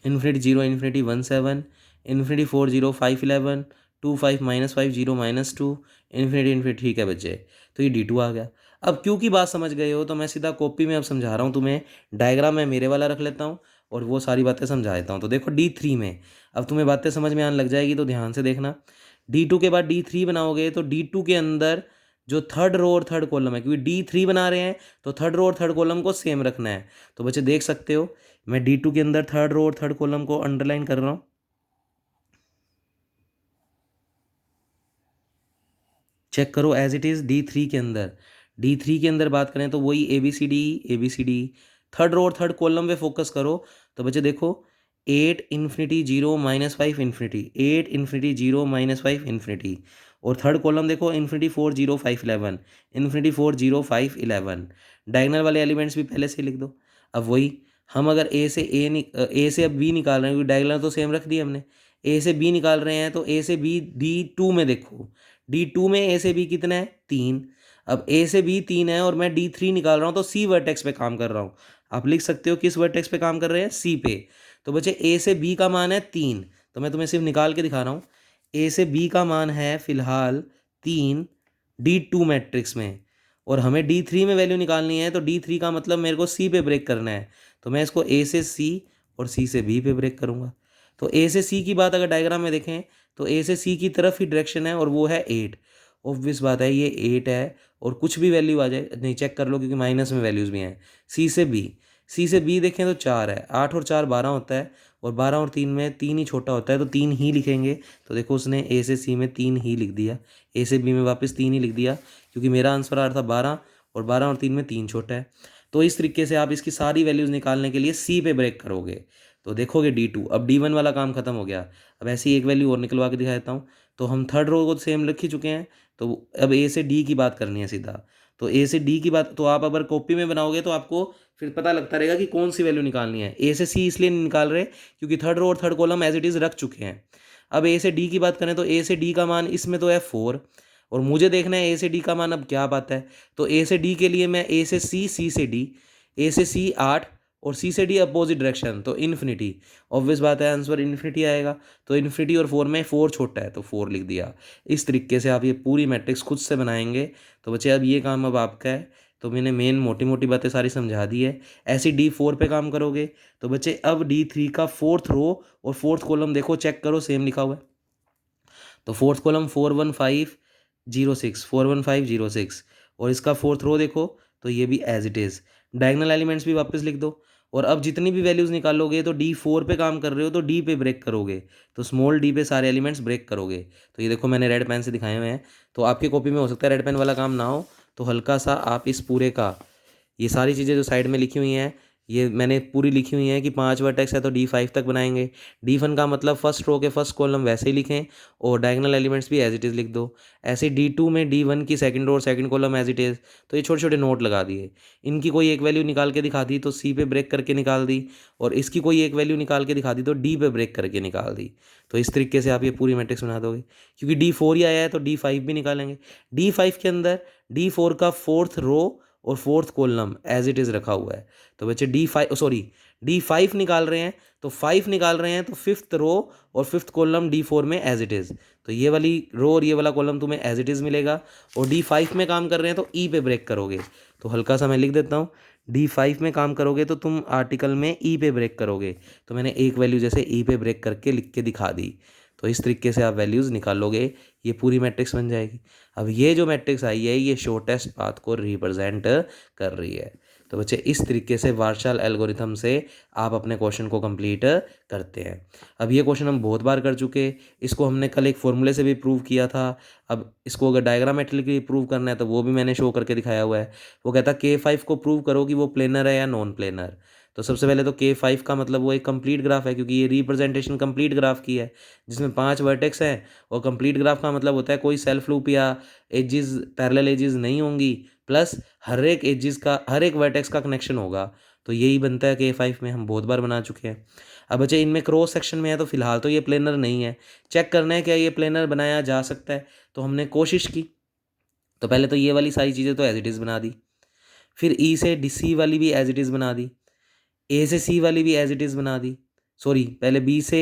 infinity 0 infinity 1 7, infinity 4 0 5 11, 2 5 -5 0 -2, infinity infinity. ठीक है बच्चे, तो ये D2 आ गया। अब क्यों की बात समझ गए हो तो मैं सीधा कॉपी में अब समझा रहा हूँ तुम्हें। डायग्राम मैं मेरे वाला रख लेता हूँ और वो सारी बातें समझा देता हूँ। तो देखो D3 में अब तुम्हें बातें समझ में आने लग जाएगी, तो ध्यान से देखना। D2 के बाद D3 बनाओगे तो D2 के अंदर जो थर्ड रो और थर्ड कॉलम है, क्योंकि D3 बना रहे हैं तो थर्ड रो और थर्ड कॉलम को सेम रखना है। तो बच्चे देख सकते हो मैं D2 के अंदर थर्ड रो और थर्ड कॉलम को अंडरलाइन कर रहा हूँ। चेक करो एज इट इज़ D3 के अंदर। D3 के अंदर बात करें तो वही ABCD थर्ड रो और थर्ड कॉलम पे फोकस करो। तो बच्चे देखो 8 इन्फिनिटी 0 -5 इन्फिनिटी, 8 इन्फिनिटी 0 -5 इन्फिनिटी, और थर्ड कॉलम देखो इन्फिनिटी 4 0 5 11, इन्फिनिटी 4 0 5 11। डायगनल वाले एलिमेंट्स भी पहले से लिख दो। अब वही हम अगर ए से अब बी निकाल रहे हैं, क्योंकि डायगनल तो सेम रख दिया हमने। ए से बी निकाल रहे हैं तो ए से बी D2 में देखो, D2 में ए से बी कितना है 3। अब ए से बी 3 है और मैं D3 निकाल रहा हूँ, तो सी वर्टेक्स पे काम कर रहा हूँ। आप लिख सकते हो किस वर्टेक्स पे काम कर रहे हैं, सी पे। तो बच्चे ए से बी का मान है 3, तो मैं तुम्हें सिर्फ निकाल के दिखा रहा हूँ। ए से बी का मान है फिलहाल 3 D2 मैट्रिक्स में, और हमें D3 में वैल्यू निकालनी है, तो D3 का मतलब मेरे को सी पे ब्रेक करना है। तो मैं इसको ए से सी और सी से बी पे ब्रेक करूँगा। तो ए से सी की बात अगर डायग्राम में देखें तो ए से सी की तरफ ही डायरेक्शन है और वो है 8। ऑब्वियस बात है ये 8 है, और कुछ भी वैल्यू आ जाए नहीं चेक कर लो क्योंकि माइनस में वैल्यूज़ भी हैं। सी से बी देखें तो 4 है, 8 और 4 12 होता है, और 12 और 3 में 3 ही छोटा होता है, तो 3 ही लिखेंगे। तो देखो उसने ए से सी में 3 ही लिख दिया, ए से बी में वापस 3 ही लिख दिया, क्योंकि मेरा आंसर आ रहा था 12, और 12 और 3 में 3 छोटा है। तो इस तरीके से आप इसकी सारी वैल्यूज़ निकालने के लिए सी पे ब्रेक करोगे। तो देखोगे D2, अब D1 वाला काम खत्म हो गया। अब ऐसी एक वैल्यू और निकलवा के दिखा देता हूँ। तो हम थर्ड रो को सेम लिख ही चुके हैं, तो अब ए से डी की बात करनी है सीधा। तो ए से डी की बात, तो आप अगर कॉपी में बनाओगे तो आपको फिर पता लगता रहेगा कि कौन सी वैल्यू निकालनी है। ए से सी इसलिए नहीं निकाल रहे क्योंकि थर्ड रो और third column as it is रख चुके हैं। अब ए से डी की बात करें तो ए से डी का मान इसमें तो है 4, और मुझे देखना है ए से डी का मान अब क्या बात है। तो ए से डी के लिए मैं ए से सी, सी से डी, ए से सी 8 और सी से डी अपोजिट डायरेक्शन, तो इन्फिनिटी। ऑब्वियस बात है आंसर इन्फिनिटी आएगा। तो इन्फिनिटी और 4 में 4 छोटा है तो 4 लिख दिया। इस तरीके से आप ये पूरी मैट्रिक्स खुद से बनाएंगे। तो बच्चे अब ये काम अब आपका है। तो मैंने मेन मोटी मोटी बातें सारी समझा दी है। ऐसे D4 पे काम करोगे। तो बच्चे अब D3 का फोर्थ रो और फोर्थ कॉलम देखो, चेक करो, सेम लिखा हुआ है। तो फोर्थ कॉलम 41506, 41506, और इसका फोर्थ रो देखो तो ये भी as it is. Diagonal elements भी वापस लिख दो। और अब जितनी भी वैल्यूज़ निकालोगे तो D4 पे काम कर रहे हो तो D पे ब्रेक करोगे। तो स्मॉल d पे सारे एलिमेंट्स ब्रेक करोगे। तो ये देखो मैंने रेड पेन से दिखाए हुए हैं। तो आपकी कॉपी में हो सकता है रेड पेन वाला काम ना हो, तो हल्का सा आप इस पूरे का, ये सारी चीज़ें जो साइड में लिखी हुई हैं ये मैंने पूरी लिखी हुई हैं कि 5 वर्टेक्स है तो D5 तक बनाएंगे। D1 का मतलब फर्स्ट रो के फर्स्ट कॉलम वैसे ही लिखें और डायगोनल एलिमेंट्स भी एज इट इज़ लिख दो। ऐसे D2 में D1 की सेकंड रो और second column as it is. तो ये छोटे छोटे नोट लगा दिए। इनकी कोई एक वैल्यू निकाल के दिखा दी तो C पे ब्रेक करके निकाल दी, और इसकी कोई एक वैल्यू निकाल के दिखा दी तो D पे ब्रेक करके निकाल दी। तो इस तरीके से आप ये पूरी मैट्रिक्स बना दोगे। क्योंकि D4 ही आया है तो D5 भी निकालेंगे। D5 के अंदर D4 का फोर्थ रो और fourth column as it is रखा हुआ है। तो बच्चे D5 निकाल रहे हैं, तो 5 निकाल रहे हैं तो फिफ्थ रो और फिफ्थ कॉलम D4 में एज इट इज़। तो ये वाली रो और ये वाला कॉलम तुम्हें एज इट इज़ मिलेगा। और D5 में काम कर रहे हैं तो E पे ब्रेक करोगे। तो हल्का सा मैं लिख देता हूँ, D5 में काम करोगे तो तुम आर्टिकल में E पे ब्रेक करोगे। तो मैंने एक वैल्यू जैसे E पे ब्रेक करके लिख के दिखा दी। तो इस तरीके से आप वैल्यूज़ निकालोगे, ये पूरी मैट्रिक्स बन जाएगी। अब ये जो मैट्रिक्स आई है ये शॉर्टेस्ट पाथ को रिप्रेजेंट कर रही है। तो बच्चे इस तरीके से वार्शाल एल्गोरिथम से आप अपने क्वेश्चन को कंप्लीट करते हैं। अब ये क्वेश्चन हम बहुत बार कर चुके, इसको हमने कल एक फॉर्मूले से भी प्रूव किया था। अब इसको अगर डायग्रामेट्रिकली प्रूव करना है तो वो भी मैंने शो करके दिखाया हुआ है। वो कहता है K5 को प्रूव करो कि वो प्लेनर है या नॉन प्लेनर। तो सबसे पहले तो K5 का मतलब वो एक कंप्लीट ग्राफ है, क्योंकि ये रिप्रेजेंटेशन कंप्लीट ग्राफ की है जिसमें 5 वर्टेक्स हैं। और कंप्लीट ग्राफ का मतलब होता है कोई सेल्फ लूप या एजेस, पैरेलल एजेस नहीं होंगी, प्लस हर एक एजेस का, हर एक वर्टेक्स का कनेक्शन होगा। तो यही बनता है K5 में, हम बहुत बार बना चुके हैं। अब बच्चे इनमें क्रॉस सेक्शन में है तो फिलहाल तो ये प्लेनर नहीं है। चेक करना है क्या ये प्लेनर बनाया जा सकता है। तो हमने कोशिश की। तो पहले तो ये वाली सारी चीज़ें तो एज इट इज़ बना दी, फिर E से DC वाली भी एज इट इज़ बना दी, A से C वाली भी एज इट इज़ बना दी, सॉरी पहले B से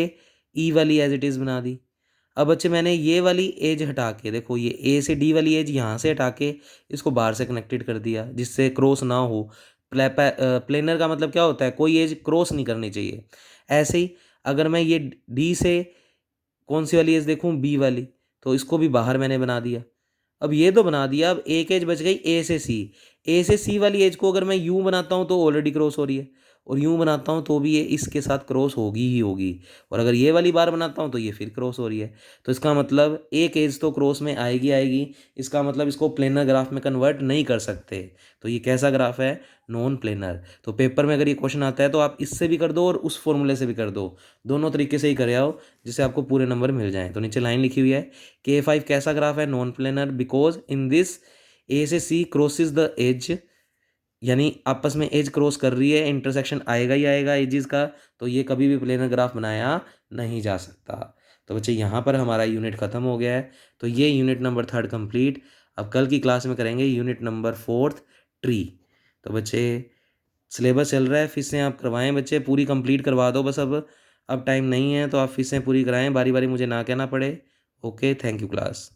E वाली एज इट इज़ बना दी। अब बच्चे मैंने ये वाली एज हटा के, देखो ये A से D वाली एज यहाँ से हटा के इसको बाहर से कनेक्टेड कर दिया जिससे क्रॉस ना हो। प्लेनर का मतलब क्या होता है, कोई एज क्रॉस नहीं करनी चाहिए। ऐसे ही अगर मैं ये D से कौन सी वाली एज देखूँ, B वाली, तो इसको भी बाहर मैंने बना दिया। अब ये तो बना दिया, अब एक एज बच गई A से C। A से C वाली एज को अगर मैं यूँ बनाता हूँ तो ऑलरेडी क्रॉस हो रही है, और यूँ बनाता हूँ तो भी ये इसके साथ क्रॉस होगी ही होगी, और अगर ये वाली बार बनाता हूँ तो ये फिर क्रॉस हो रही है। तो इसका मतलब एक एज तो क्रॉस में आएगी आएगी। इसका मतलब इसको प्लेनर ग्राफ में कन्वर्ट नहीं कर सकते। तो ये कैसा ग्राफ है, नॉन प्लेनर। तो पेपर में अगर ये क्वेश्चन आता है तो आप इससे भी कर दो और उस फॉर्मूले से भी कर दो, दोनों तरीके से ही करे आओ जिससे आपको पूरे नंबर मिल जाएँ। तो नीचे लाइन लिखी हुई है, K5 कैसा ग्राफ है, non planar, because in this A से C क्रॉसेस द एज, यानी आपस में एज क्रॉस कर रही है, इंटरसेक्शन आएगा ही आएगा एजेस का, तो ये कभी भी प्लेनर ग्राफ बनाया नहीं जा सकता। तो बच्चे यहाँ पर हमारा यूनिट ख़त्म हो गया है। तो ये यूनिट नंबर 3 कंप्लीट। अब कल की क्लास में करेंगे यूनिट नंबर 4 ट्री। तो बच्चे सिलेबस चल रहा है, फीसें आप करवाएं बच्चे, पूरी कंप्लीट करवा दो बस। अब टाइम नहीं है तो आप फीसें पूरी कराएं, बारी बारी मुझे ना कहना पड़े। Okay, thank you class.